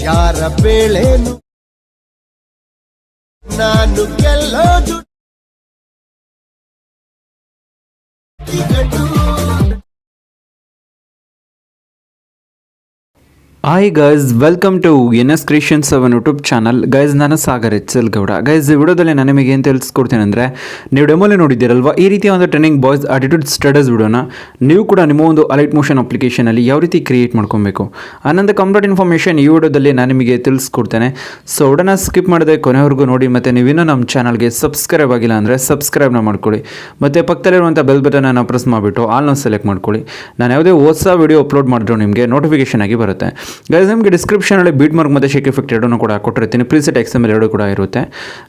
ಯಾರ ಬೇಳೆನು ನಾನು ಗೆಲ್ಲೋದು hi guys, welcome to NS creations ಅವನ್ ಯೂಟ್ಯೂಬ್ ಚಾನಲ್. ಗೈಸ್, ನಾನು ಸಾಗರ್ ಎಚ್.ಎಲ್. ಗೌಡ. ಗೈಸ್, ಈ ವಿಡಿಯೋದಲ್ಲಿ ನಾನು ನಿಮಗೆ ಏನು ತಿಳಿಸ್ಕೊಡ್ತೀನಿ ಅಂದರೆ, ನೀವು ಡೆಮೋಲಿ ನೋಡಿದ್ದೀರಲ್ವ, ಈ ರೀತಿಯ ಒಂದು ಟ್ರೈನಿಂಗ್ ಬಾಯ್ಸ್ ಆಟಿಟ್ಯೂಡ್ ಸ್ಟಡೀಸ್ ವಿಡಿಯೋನ ನೀವು ಕೂಡ ನಿಮ್ಮ ಒಂದು ಅಲೈಟ್ ಮೋಷನ್ ಅಪ್ಲಿಕೇಶನಲ್ಲಿ ಯಾವ ರೀತಿ ಕ್ರಿಯೇಟ್ ಮಾಡ್ಕೊಬೇಕು ಅನ್ನೋದು ಕಂಪ್ಲೀಟ್ ಇನ್ಫಾರ್ಮೇಷನ್ ಈ ವಿಡಿಯೋದಲ್ಲಿ ನಾನು ನಿಮಗೆ ತಿಳಿಸ್ಕೊಡ್ತೇನೆ. ಸೊ ವಿಡಿಯೋನ ಸ್ಕಿಪ್ ಮಾಡದೆ ಕೊನೆವರೆಗೂ ನೋಡಿ. ಮತ್ತು ನೀವಿನ್ನೂ ನಮ್ಮ ಚಾನಲ್ಗೆ ಸಬ್ಸ್ಕ್ರೈಬ್ ಆಗಿಲ್ಲ ಅಂದರೆ ಸಬ್ಸ್ಕ್ರೈಬ್ನ ಮಾಡ್ಕೊಳ್ಳಿ. ಮತ್ತು ಪಕ್ಕದಲ್ಲಿರುವಂಥ ಬೆಲ್ ಬಟನನ್ನು ಪ್ರೆಸ್ ಮಾಡಿಬಿಟ್ಟು ಆಲ್ನ ಸೆಲೆಕ್ಟ್ ಮಾಡ್ಕೊಳ್ಳಿ. ನಾನು ಯಾವುದೇ ಹೊಸ ವಿಡಿಯೋ ಅಪ್ಲೋಡ್ ಮಾಡಿದ್ರು ನಿಮಗೆ ನೋಟಿಫಿಕೇಶನ್ ಆಗಿ ಬರುತ್ತೆ. ಗೈಸ್, ನಿಮಗೆ ಡಿಸ್ಕ್ರಿಪ್ಷನಲ್ಲಿ ಬೀಟ್ ಮಾರ್ಕ್ ಮತ್ತು ಶೇಕ್ ಎಫೆಕ್ಟ್ ಎರಡೂ ಕೂಡ ಕೊಟ್ಟಿರ್ತೀನಿ. ಪ್ರೀಸೆಟ್ XML ಎರಡು ಕೂಡ ಇರುತ್ತೆ.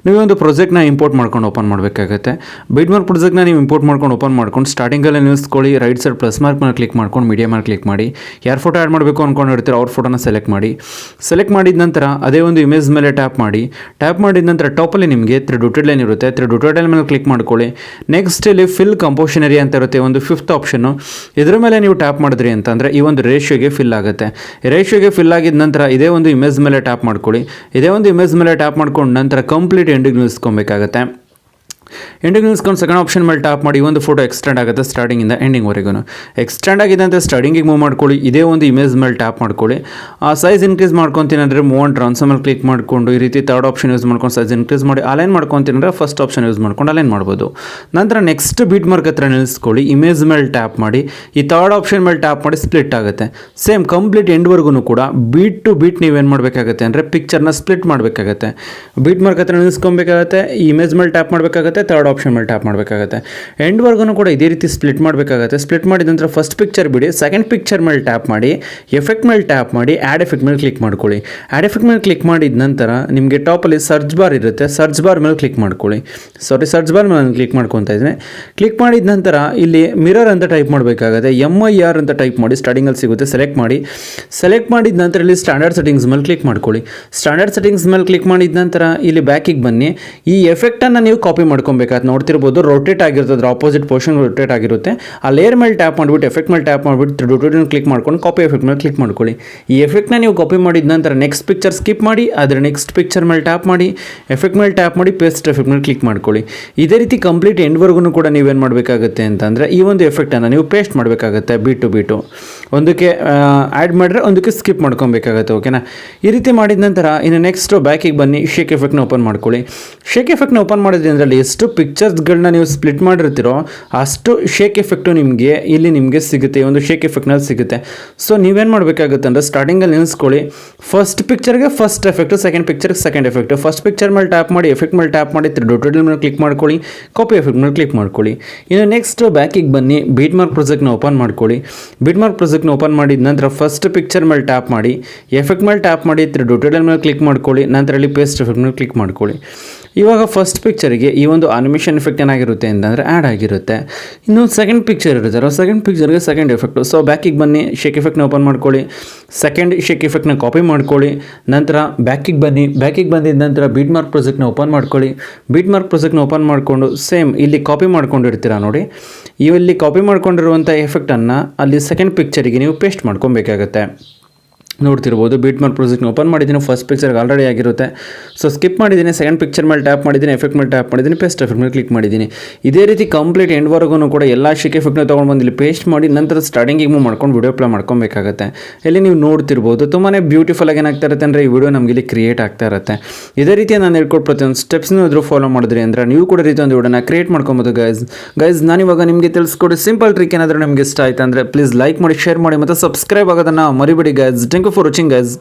ನೀವು ಒಂದು ಪ್ರಾಜೆಕ್ಟ್ನ ಇಂಪೋರ್ಟ್ ಮಾಡ್ಕೊಂಡು ಓಪನ್ ಮಾಡಬೇಕಾಗುತ್ತೆ. ಬೀಟ್ ಮಾರ್ಕ್ ಪ್ರಾಜೆಕ್ಟ್ನ ನೀವು ಇಂಪೋರ್ಟ್ ಮಾಡ್ಕೊಂಡು ಓಪನ್ ಮಾಡ್ಕೊಂಡು ಸ್ಟಾರ್ಟಿಂಗಲ್ಲಿ ನಿಲ್ಲಿಸ್ಕೊಳ್ಳಿ. ರೈಟ್ ಸೈಡ್ ಪ್ಲಸ್ ಮಾರ್ಕ್ ಮೇಲೆ ಕ್ಲಿಕ್ ಮಾಡ್ಕೊಂಡು ಮೀಡಿಯಾ ಮೇಲೆ ಕ್ಲಿಕ್ ಮಾಡಿ. ಯಾರು ಫೋಟೋ ಆ್ಯಡ್ ಮಾಡಬೇಕು ಅಂದ್ಕೊಂಡಿರ್ತೀರೋ ಅವ್ರ ಫೋಟೋನ ಸೆಲೆಕ್ಟ್ ಮಾಡಿ. ಸೆಲೆಕ್ಟ್ ಮಾಡಿದ ನಂತರ ಅದೇ ಒಂದು ಇಮೇಜ್ ಮೇಲೆ ಟ್ಯಾಪ್ ಮಾಡಿ. ಟ್ಯಾಪ್ ಮಾಡಿದ ನಂತರ ಟಾಪಲ್ಲಿ ನಿಮಗೆ 3 ಡೊಟೆಡ್ ಲೈನ್ ಇರುತ್ತೆ. 3 ಡೊಟೆಡ್ ಲೈನ್ ಮೇಲೆ ಕ್ಲಿಕ್ ಮಾಡ್ಕೊಳ್ಳಿ. ನೆಕ್ಸ್ಟ್ ಇಲ್ಲಿ ಫಿಲ್ ಕಂಪೋಷನರಿ ಅಂತ ಇರುತ್ತೆ, ಒಂದು 5th ಆಪ್ಷನ್ನು. ಇದರ ಮೇಲೆ ನೀವು ಟ್ಯಾಪ್ ಮಾಡಿದ್ರಿ ಅಂತಂದರೆ ಈ ಒಂದು ರೇಷಿಯೋಗೆ ಫಿಲ್ ಆಗುತ್ತೆ. ರೇಷಿಯೋಗೆ ಫಿಲ್ ಆಗಿದ ನಂತರ ಇದೇ ಒಂದು ಇಮೇಜ್ ಮೇಲೆ ಟ್ಯಾಪ್ ಮಾಡ್ಕೊಳ್ಳಿ. ಇದೇ ಒಂದು ಇಮೇಜ್ ಮೇಲೆ ಟ್ಯಾಪ್ ಮಾಡ್ಕೊಂಡು ನಂತರ ಕಂಪ್ಲೀಟ್ ಎಂಡಿಂಗ್ ನಿಲ್ಲಿಸ್ಕೊಬೇಕಾಗತ್ತೆ. ಎಂಡಿಂಗ್ ನಿಲ್ಸ್ಕೊಂಡು ಸೆಕೆಂಡ್ ಆಪ್ಷನ್ ಮೇಲೆ ಟ್ಯಾಪ್ ಮಾಡಿ ಒಂದು ಫೋಟೋ ಎಕ್ಸ್ಟೆಂಡ್ ಆಗುತ್ತೆ ಸ್ಟಾರ್ಟಿಂಗಿಂದ ಎಂಡಿಂಗ್ವರೆಗೂ. ಎಕ್ಸ್ಟೆಂಡ್ ಆಗಿದೆ ಅಂತ ಸ್ಟಾರ್ಟಿಂಗಿಗೆ ಮೂವ್ ಮಾಡ್ಕೊಳ್ಳಿ. ಇದೇ ಒಂದು ಇಮೇಜ್ ಮೇಲೆ ಟ್ಯಾಪ್ ಮಾಡ್ಕೊಳ್ಳಿ. ಆ ಸೈಜ್ ಇನ್ಕ್ರೀಸ್ ಮಾಡ್ಕೊತೀನಿ ಅಂದರೆ ಮೂವ್ ಆನ್ ಟ್ರಾನ್ಸ್ಫರ್ ಮೇಲೆ ಕ್ಲಿಕ್ ಮಾಡಿಕೊಂಡು ಈ ರೀತಿ ಥರ್ಡ್ ಆಪ್ಷನ್ ಯೂಸ್ ಮಾಡ್ಕೊಂಡು ಸೈಜ್ ಇನ್ಕ್ರೀಸ್ ಮಾಡಿ ಅಲೈನ್ ಮಾಡ್ಕೊತೀನಿ ಅಂದರೆ ಫಸ್ಟ್ ಆಪ್ಷನ್ ಯೂಸ್ ಮಾಡ್ಕೊಂಡು ಅಲೈನ್ ಮಾಡ್ಬೋದು. ನಂತರ ನೆಕ್ಸ್ಟ್ ಬೀಟ್ ಮಾರ್ಕ್ ಹತ್ರ ನಿಲ್ಲಿಸ್ಕೊಳ್ಳಿ. ಇಮೇಜ್ ಮೇಲೆ ಟ್ಯಾಪ್ ಮಾಡಿ ಈ ಥರ್ಡ್ ಆಪ್ಷನ್ ಮೇಲೆ ಟ್ಯಾಪ್ ಮಾಡಿ ಸ್ಪ್ಲಿಟ್ ಆಗುತ್ತೆ. ಸೇಮ್ ಕಂಪ್ಲೀಟ್ ಎಂಡ್ವರೆಗೂ ಕೂಡ ಬೀಟ್ ಟು ಬೀಟ್ ನೀವೇನು ಮಾಡಬೇಕಾಗುತ್ತೆ ಅಂದರೆ ಪಿಕ್ಚರ್ನ ಸ್ಪ್ಲಿಟ್ ಮಾಡಬೇಕಾಗತ್ತೆ. ಬೀಟ್ ಮಾರ್ಕ್ ಹತ್ರ ನಿಲ್ಲಿಸ್ಕೊಬೇಕಾಗತ್ತೆ. ಈ ಇಮೇಜ್ ಮೇಲೆ ಟ್ಯಾಪ್ ಮಾಡಬೇಕಾಗತ್ತೆ. ಥರ್ಡ್ ಆಪ್ಷನ್ ಮೇಲೆ ಟ್ಯಾಪ್ ಮಾಡಬೇಕಾಗುತ್ತೆ. ಎಂಡ್ವರೆಗೂ ಕೂಡ ಇದೇ ರೀತಿ ಸ್ಪ್ಲಿಟ್ ಮಾಡಬೇಕಾಗುತ್ತೆ. ಸ್ಪ್ಲಿಟ್ ಮಾಡಿದ ನಂತರ ಫಸ್ಟ್ ಪಿಕ್ಚರ್ ಬಿಡಿ. ಸೆಕೆಂಡ್ ಪಿಕ್ಚರ್ ಮೇಲೆ ಟ್ಯಾಪ್ ಮಾಡಿ ಎಫೆಕ್ಟ್ ಮೇಲೆ ಟ್ಯಾಪ್ ಮಾಡಿ ಆ್ಯಡ್ ಎಫೆಕ್ಟ್ ಮೇಲೆ ಕ್ಲಿಕ್ ಮಾಡ್ಕೊಳ್ಳಿ. ಆ್ಯಡ್ ಎಫೆಕ್ಟ್ ಮೇಲೆ ಕ್ಲಿಕ್ ಮಾಡಿದ ನಂತರ ನಿಮಗೆ ಟಾಪಲ್ಲಿ ಸರ್ಚ್ ಬಾರ್ ಇರುತ್ತೆ. ಸರ್ಚ್ ಬಾರ್ ಮೇಲೆ ಕ್ಲಿಕ್ ಮಾಡ್ಕೊಳ್ಳಿ. ಸರ್ಚ್ ಬಾರ್ ಮೇಲೆ ಕ್ಲಿಕ್ ಮಾಡ್ಕೊತಾ ಇದ್ದೀನಿ. ಕ್ಲಿಕ್ ಮಾಡಿದ ನಂತರ ಇಲ್ಲಿ ಮಿರರ್ ಅಂತ ಟೈಪ್ ಮಾಡಬೇಕಾಗುತ್ತೆ. MIR ಅಂತ ಟೈಪ್ ಮಾಡಿ ಸ್ಟಾರ್ಟಿಂಗಲ್ಲಿ ಸಿಗುತ್ತೆ. ಸೆಲೆಕ್ಟ್ ಮಾಡಿ. ಸೆಲೆಕ್ಟ್ ಮಾಡಿದ ನಂತರ ಇಲ್ಲಿ ಸ್ಟ್ಯಾಂಡರ್ಡ್ ಸೆಟ್ಟಿಂಗ್ಸ್ ಮೇಲೆ ಕ್ಲಿಕ್ ಮಾಡ್ಕೊಳ್ಳಿ. ಸ್ಟ್ಯಾಂಡರ್ಡ್ ಸೆಟ್ಟಿಂಗ್ಸ್ ಮೇಲೆ ಕ್ಲಿಕ್ ಮಾಡಿದ ನಂತರ ಇಲ್ಲಿ ಬ್ಯಾಕಿಗೆ ಬನ್ನಿ. ಈ ಎಫೆಕ್ಟನ್ನು ನೀವು ಕಾಪಿ ಮಾಡ್ಕೊಬೇಕಾದ್ರೆ ನೋಡ್ತಿರ್ಬೋದು, ರೊಟೇಟ್ ಆಗಿರ್ತದೆ, ಆಪೋಸಿಟ್ ಪೋರ್ಷನ್ ರೊಟೇಟ್ ಆಗಿರುತ್ತೆ. ಆ ಲೇಯರ್ ಮೇಲೆ ಟ್ಯಾಪ್ ಮಾಡಿಬಿಟ್ಟು ಎಫೆಕ್ಟ್ ಮೇಲೆ ಟ್ಯಾಪ್ ಮಾಡಿಬಿಟ್ಟು ರೊಟೇಟ್ ಕ್ಲಿಕ್ ಮಾಡ್ಕೊಂಡು ಕಾಪಿ ಎಫೆಕ್ಟ್ ಮೇಲೆ ಕ್ಲಿಕ್ ಮಾಡ್ಕೊಳ್ಳಿ. ಈ ಎಫೆಕ್ಟ್ನ ನೀವು ಕಾಪಿ ಮಾಡಿದ ನಂತರ ನೆಕ್ಸ್ಟ್ ಪಿಕ್ಚರ್ ಸ್ಕಿಪ್ ಮಾಡಿ ಅದರ ನೆಕ್ಸ್ಟ್ ಪಿಕ್ಚರ್ ಮೇಲೆ ಟ್ಯಾಪ್ ಮಾಡಿ ಎಫೆಕ್ಟ್ ಮೇಲೆ ಟ್ಯಾಪ್ ಮಾಡಿ ಪೇಸ್ಟ್ ಎಫೆಕ್ಟ್ ಮೇಲೆ ಕ್ಲಿಕ್ ಮಾಡ್ಕೊಳ್ಳಿ. ಇದೇ ರೀತಿ ಕಂಪ್ಲೀಟ್ ಎಂಡ್ವರೆಗೂ ಕೂಡ ನೀವೇನು ಮಾಡಬೇಕಾಗುತ್ತೆ ಅಂತಂದರೆ ಈ ಒಂದು ಎಫೆಕ್ಟನ್ನು ನೀವು ಪೇಸ್ಟ್ ಮಾಡಬೇಕಾಗುತ್ತೆ. ಬೀಟು ಒಂದಕ್ಕೆ ಆ್ಯಡ್ ಮಾಡಿದ್ರೆ ಒಂದಕ್ಕೆ ಸ್ಕಿಪ್ ಮಾಡ್ಕೊಬೇಕಾಗತ್ತೆ. ಓಕೆನಾ? ಈ ರೀತಿ ಮಾಡಿದ ನಂತರ ಇನ್ನು ನೆಕ್ಸ್ಟು ಬ್ಯಾಕಿಗೆ ಬನ್ನಿ. ಶೇಕ್ ಎಫೆಕ್ಟ್ನ ಓಪನ್ ಮಾಡ್ಕೊಳ್ಳಿ. ಶೇಕ್ ಎಫೆಕ್ಟ್ನ ಓಪನ್ ಮಾಡಿದ್ರೆ ಅದರಲ್ಲಿ ಎಷ್ಟು ಪಿಕ್ಚರ್ಸ್ಗಳನ್ನ ನೀವು ಸ್ಪ್ಲಿಟ್ ಮಾಡಿರ್ತೀರೋ ಅಷ್ಟು ಶೇಕ್ ಎಫೆಕ್ಟು ನಿಮಗೆ ಸಿಗುತ್ತೆ. ಒಂದು ಶೇಕ್ ಎಫೆಕ್ಟ್ನಲ್ಲಿ ಸಿಗುತ್ತೆ. ಸೊ ನೀವೇನು ಮಾಡಬೇಕಾಗುತ್ತೆ ಅಂದರೆ ಸ್ಟಾರ್ಟಿಂಗಲ್ಲಿ ನಿಲ್ಲಿಸ್ಕೊಳ್ಳಿ. ಫಸ್ಟ್ ಪಿಕ್ಚರ್ಗೆ ಫಸ್ಟ್ ಎಫೆಕ್ಟು, ಸೆಕೆಂಡ್ ಪಿಕ್ಚರ್ಗೆ ಸೆಕೆಂಡ್ ಎಫೆಕ್ಟು. ಫಸ್ಟ್ ಪಿಕ್ಚರ್ ಮೇಲೆ ಟ್ಯಾಪ್ ಮಾಡಿ ಎಫೆಕ್ಟ್ ಮೇಲೆ ಟ್ಯಾಪ್ ಮಾಡಿ ಡೊಟೆಡ್ ಮೇಲೆ ಕ್ಲಿಕ್ ಮಾಡ್ಕೊಳ್ಳಿ. ಕಾಪಿ ಎಫೆಕ್ಟ್ ಮೇಲೆ ಕ್ಲಿಕ್ ಮಾಡ್ಕೊಳ್ಳಿ. ಇನ್ನು ನೆಕ್ಸ್ಟ್ ಬ್ಯಾಕಿಗೆ ಬನ್ನಿ. ಬೀಟ್ ಮಾರ್ಕ್ ಪ್ರಾಜೆಕ್ಟ್ನ ಓಪನ್ ಮಾಡ್ಕೊಳ್ಳಿ. ಬೀಟ್ ಮಾರ್ಕ್ ಪ್ರಾಜೆಕ್ಟ್ನ ಓಪನ್ ಮಾಡಿದ ನಂತರ ಫಸ್ಟ್ ಪಿಕ್ಚರ್ ಮೇಲೆ ಟ್ಯಾಪ್ ಮಾಡಿ ಎಫೆಕ್ಟ್ ಮೇಲೆ ಟ್ಯಾಪ್ ಮಾಡಿ ಡೊಟೆಡ್ ಮೇಲೆ ಕ್ಲಿಕ್ ಮಾಡ್ಕೊಳ್ಳಿ. ನಂತರ ಅಲ್ಲಿ ಪೇಸ್ಟ್ ಎಫೆಕ್ಟ್ ಮೇಲೆ ಕ್ಲಿಕ್ ಮಾಡ್ಕೊಳ್ಳಿ. ಇವಾಗ ಫಸ್ಟ್ ಪಿಕ್ಚರಿಗೆ ಈ ಒಂದು ಅನಿಮೇಷನ್ ಎಫೆಕ್ಟ್ ಏನಾಗಿರುತ್ತೆ ಅಂತಂದರೆ ಆ್ಯಡ್ ಆಗಿರುತ್ತೆ. ಇನ್ನು ಸೆಕೆಂಡ್ ಪಿಕ್ಚರ್ ಇರುತ್ತೆ, ಸೆಕೆಂಡ್ ಪಿಕ್ಚರ್ಗೆ ಸೆಕೆಂಡ್ ಎಫೆಕ್ಟು. ಸೊ ಬ್ಯಾಕಿಗೆ ಬನ್ನಿ. ಶೇಕ್ ಎಫೆಕ್ಟ್ನ ಓಪನ್ ಮಾಡ್ಕೊಳ್ಳಿ. ಸೆಕೆಂಡ್ ಶೇಕ್ ಎಫೆಕ್ಟ್ನ ಕಾಪಿ ಮಾಡ್ಕೊಳ್ಳಿ. ನಂತರ ಬ್ಯಾಕಿಗೆ ಬನ್ನಿ. ಬ್ಯಾಕಿಗೆ ಬಂದಿದ್ದ ನಂತರ ಬೀಟ್ ಮಾರ್ಕ್ ಪ್ರಾಜೆಕ್ಟ್ನ ಓಪನ್ ಮಾಡ್ಕೊಳ್ಳಿ. ಬೀಟ್ ಮಾರ್ಕ್ ಪ್ರಾಜೆಕ್ಟ್ನ ಓಪನ್ ಮಾಡಿಕೊಂಡು ಸೇಮ್ ಇಲ್ಲಿ ಕಾಪಿ ಮಾಡ್ಕೊಂಡಿರ್ತೀರಾ ನೋಡಿ. ಇಲ್ಲಿ ಕಾಪಿ ಮಾಡ್ಕೊಂಡಿರುವಂಥ ಎಫೆಕ್ಟನ್ನು ಅಲ್ಲಿ ಸೆಕೆಂಡ್ ಪಿಕ್ಚರಿಗೆ ನೀವು ಪೇಸ್ಟ್ ಮಾಡ್ಕೊಬೇಕಾಗತ್ತೆ. ನೋಡ್ತಿರ್ಬೋದು, ಬೀಟ್ ಮಾರ್ಕ್ ಪ್ರಾಜೆಕ್ಟ್ನ ಓಪನ್ ಮಾಡಿದ್ದೀನಿ. ಫಸ್ಟ್ ಪಿಕ್ಚರ್ಗೆ ಆಲ್ರೆಡಿ ಆಗಿರುತ್ತೆ. ಸೊ ಸ್ಕಿಪ್ ಮಾಡಿದ್ದೀನಿ. ಸೆಕೆಂಡ್ ಪಿಕ್ಚರ್ ಮೇಲೆ ಟ್ಯಾಪ್ ಮಾಡಿದ್ದೀನಿ. ಎಫೆಕ್ಟ್ ಮೇಲೆ ಟ್ಯಾಪ್ ಮಾಡಿದ್ದೀನಿ. ಪೇಸ್ಟ್ ಎಫೆಕ್ಟ್ ಮೇಲೆ ಕ್ಲಿಕ್ ಮಾಡಿದ್ದೀನಿ. ಇದೇ ರೀತಿ ಕಂಪ್ಲೀಟ್ ಎಂಡ್ವರೆಗೂ ಕೂಡ ಎಲ್ಲ ಶೇಕ್ ಎಫೆಕ್ಟ್ನ ತೊಗೊಂಡು ಬಂದು ಇಲ್ಲಿ ಪೇಸ್ಟ್ ಮಾಡಿ ನಂತರ ಸ್ಟಾರ್ಟಿಂಗಿಗೆ ಮೂವ್ ಮಾಡ್ಕೊಂಡು ವಿಡಿಯೋ ಪ್ಲೇ ಮಾಡ್ಕೊಬೇಕಾಗತ್ತೆ. ಇಲ್ಲಿ ನೀವು ನೋಡ್ತಿರ್ಬೋದು ತುಂಬಾ ಬ್ಯೂಟಿಫುಲ್ ಆಗಿ ಏನಾಗ್ತಾ ಇರುತ್ತೆ ಅಂದರೆ ಈ ವಿಡಿಯೋ ನಮಗೆ ಇಲ್ಲಿ ಕ್ರಿಯೇಟ್ ಆಗ್ತಾ ಇರುತ್ತೆ. ಇದೇ ರೀತಿ ನಾನು ಹೇಳ್ಕೊಟ್ಟು ಪ್ರತಿಯೊಂದು ಸ್ಟೆಪ್ಸ್ನ ಇದ್ರೂ ಫಾಲೋ ಮಾಡಿದ್ರಿ ಅಂದರೆ ನೀವು ಕೂಡ ರೀತಿ ಒಂದು ವಿಡಿಯೋನ ಕ್ರಿಯೇಟ್ ಮಾಡ್ಕೊಬೋದು. ಗೈಸ್ ನಾನಿವಾಗ ನಿಮಗೆ ತಿಳಿಸ್ಕೊಡಿ ಸಿಂಪಲ್ ಟ್ರಿಕ್. ಏನಾದರೂ ನಿಮಗೆ ಇಷ್ಟ ಆಯ್ತು ಅಂದರೆ ಪ್ಲೀಸ್ ಲೈಕ್ ಮಾಡಿ, ಶೇರ್ ಮಾಡಿ ಮತ್ತು ಸಬ್ಸ್ಕ್ರೈಬ್ ಆಗೋದನ್ನು ಮರಿಬೇಡಿ guys. Thank you for watching guys.